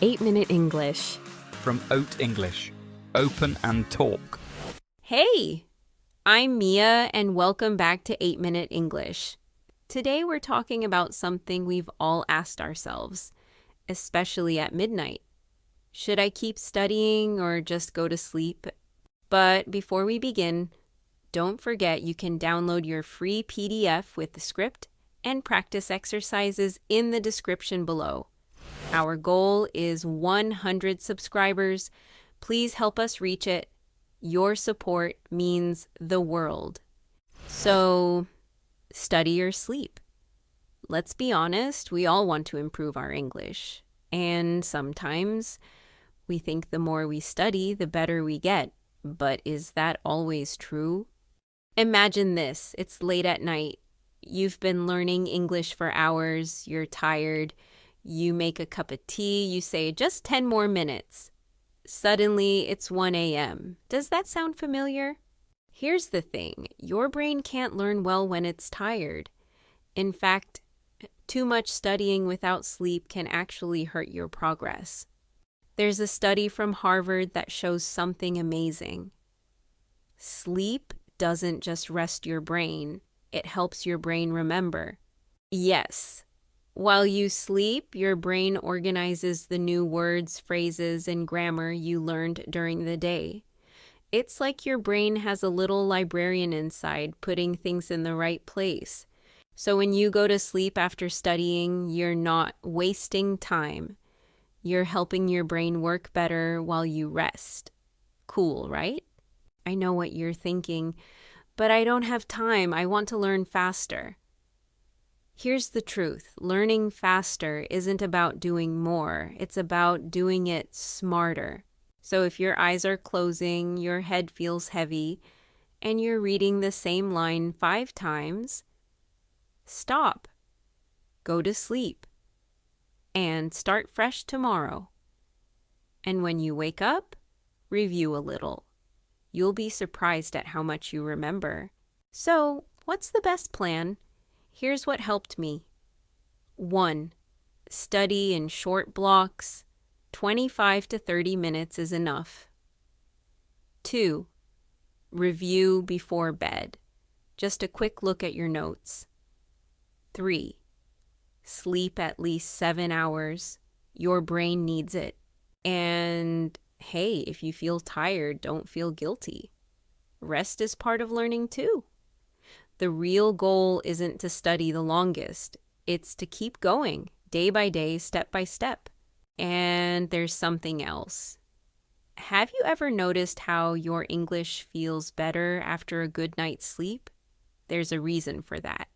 8-Minute English. From Oat English. Open and talk. Hey, I'm Mia and welcome back to 8-Minute English. Today we're talking about something we've all asked ourselves, especially at midnight. Should I keep studying or just go to sleep? But before we begin, don't forget you can download your free PDF with the script and practice exercises in the description below. Our goal is 100 subscribers. Please help us reach it. Your support means the world. So, study or sleep. Let's be honest, we all want to improve our English. And sometimes we think the more we study, the better we get. But is that always true? Imagine this. It's late at night. You've been learning English for hours. You're tired. You make a cup of tea. You say, just 10 more minutes. Suddenly, it's 1 a.m. Does that sound familiar? Here's the thing. Your brain can't learn well when it's tired. In fact, too much studying without sleep can actually hurt your progress. There's a study from Harvard that shows something amazing. Sleep doesn't just rest your brain. It helps your brain remember. Yes. While you sleep, your brain organizes the new words, phrases, and grammar you learned during the day. It's like your brain has a little librarian inside, putting things in the right place. So when you go to sleep after studying, you're not wasting time. You're helping your brain work better while you rest. Cool, right? I know what you're thinking, but I don't have time. I want to learn faster. Here's the truth. Learning faster isn't about doing more. It's about doing it smarter. So if your eyes are closing, your head feels heavy, and you're reading the same line 5 times, stop. Go to sleep. And start fresh tomorrow. And when you wake up, review a little. You'll be surprised at how much you remember. So, what's the best plan? Here's what helped me. 1. Study in short blocks. 25 to 30 minutes is enough. 2. Review before bed. Just a quick look at your notes. 3. Sleep at least 7 hours. Your brain needs it. And hey, if you feel tired, don't feel guilty. Rest is part of learning too. The real goal isn't to study the longest. It's to keep going, day by day, step by step. And there's something else. Have you ever noticed how your English feels better after a good night's sleep? There's a reason for that.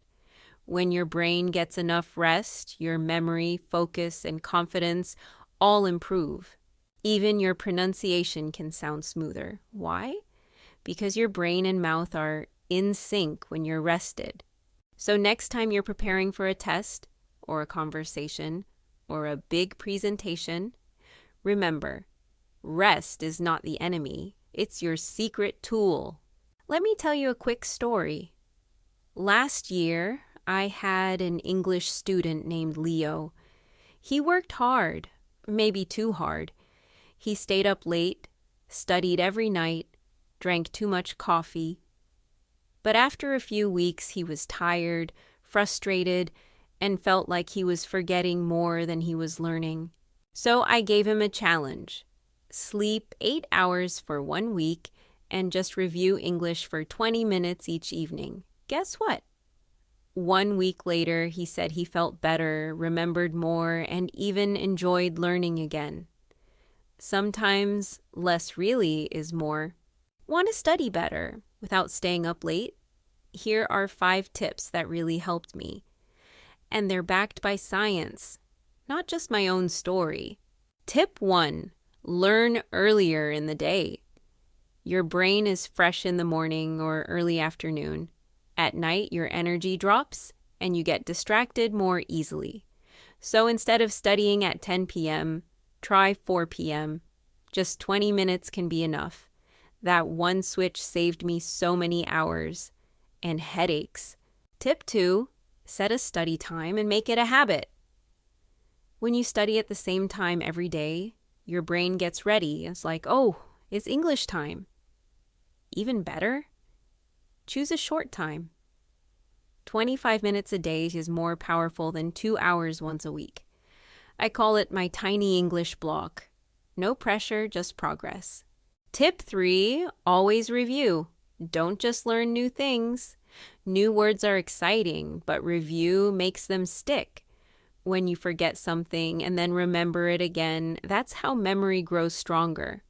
When your brain gets enough rest, your memory, focus, and confidence all improve. Even your pronunciation can sound smoother. Why? Because your brain and mouth are in sync when you're rested. So next time you're preparing for a test, or a conversation, or a big presentation, remember, rest is not the enemy. It's your secret tool. Let me tell you a quick story. Last year, I had an English student named Leo. He worked hard, maybe too hard. He stayed up late, studied every night, drank too much coffee. But after a few weeks, he was tired, frustrated, and felt like he was forgetting more than he was learning. So I gave him a challenge. Sleep 8 hours for 1 week and just review English for 20 minutes each evening. Guess what? 1 week later, he said he felt better, remembered more, and even enjoyed learning again. Sometimes less really is more. Want to study better without staying up late? Here are 5 tips that really helped me. And they're backed by science, not just my own story. Tip 1. Learn earlier in the day. Your brain is fresh in the morning or early afternoon. At night, your energy drops and you get distracted more easily. So instead of studying at 10 p.m., try 4 p.m. Just 20 minutes can be enough. That one switch saved me so many hours and headaches. Tip 2, set a study time and make it a habit. When you study at the same time every day, your brain gets ready. It's like, oh, it's English time. Even better, choose a short time. 25 minutes a day is more powerful than 2 hours once a week. I call it my tiny English block. No pressure, just progress. Tip 3, always review. Don't just learn new things. New words are exciting, but review makes them stick. When you forget something and then remember it again, that's how memory grows stronger.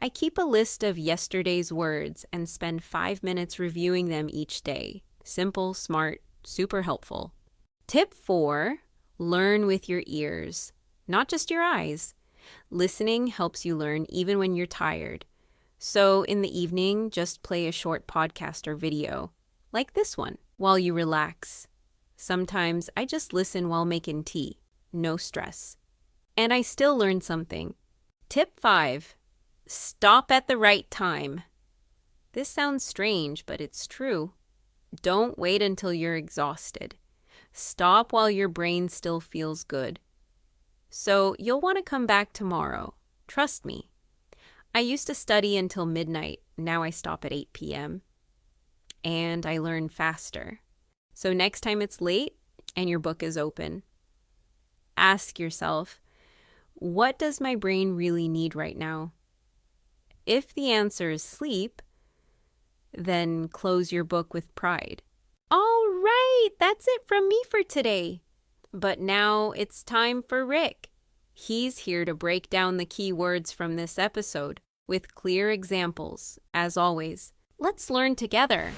I keep a list of yesterday's words and spend 5 minutes reviewing them each day. Simple, smart, super helpful. Tip 4, learn with your ears, not just your eyes. Listening helps you learn even when you're tired. So in the evening, just play a short podcast or video, like this one, while you relax. Sometimes I just listen while making tea. No stress. And I still learn something. Tip 5, stop at the right time. This sounds strange, but it's true. Don't wait until you're exhausted. Stop while your brain still feels good. So you'll want to come back tomorrow. Trust me. I used to study until midnight. Now I stop at 8 p.m. And I learn faster. So next time it's late and your book is open, ask yourself, what does my brain really need right now? If the answer is sleep, then close your book with pride. All right, that's it from me for today. But now it's time for Rick. He's here to break down the key words from this episode with clear examples. As always, let's learn together.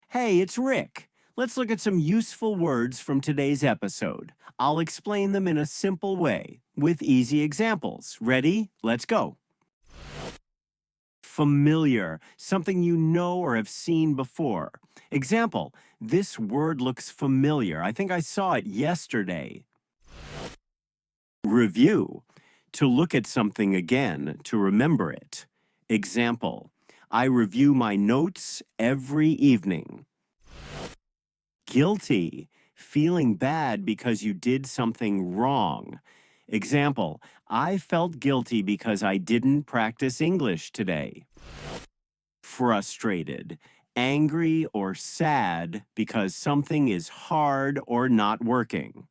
Hey, it's Rick. Let's look at some useful words from today's episode. I'll explain them in a simple way with easy examples. Ready? Let's go. Familiar, something you know or have seen before. Example, this word looks familiar. I think I saw it yesterday. Review, to look at something again, to remember it. Example, I review my notes every evening. Guilty, feeling bad because you did something wrong. Example, I felt guilty because I didn't practice English today. Frustrated, angry or sad because something is hard or not working.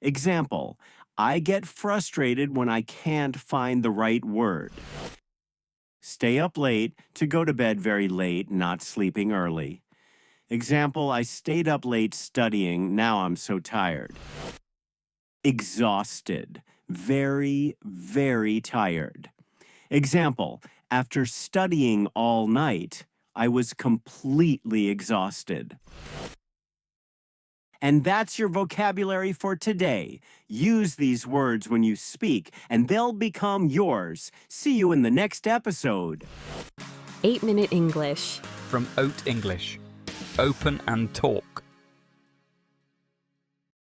Example, I get frustrated when I can't find the right word. Stay up late, to go to bed very late, not sleeping early. Example, I stayed up late studying, now I'm so tired. Exhausted, very, very tired. Example, after studying all night, I was completely exhausted. And that's your vocabulary for today. Use these words when you speak, and they'll become yours. See you in the next episode. 8-Minute English. From Oat English. Open and talk.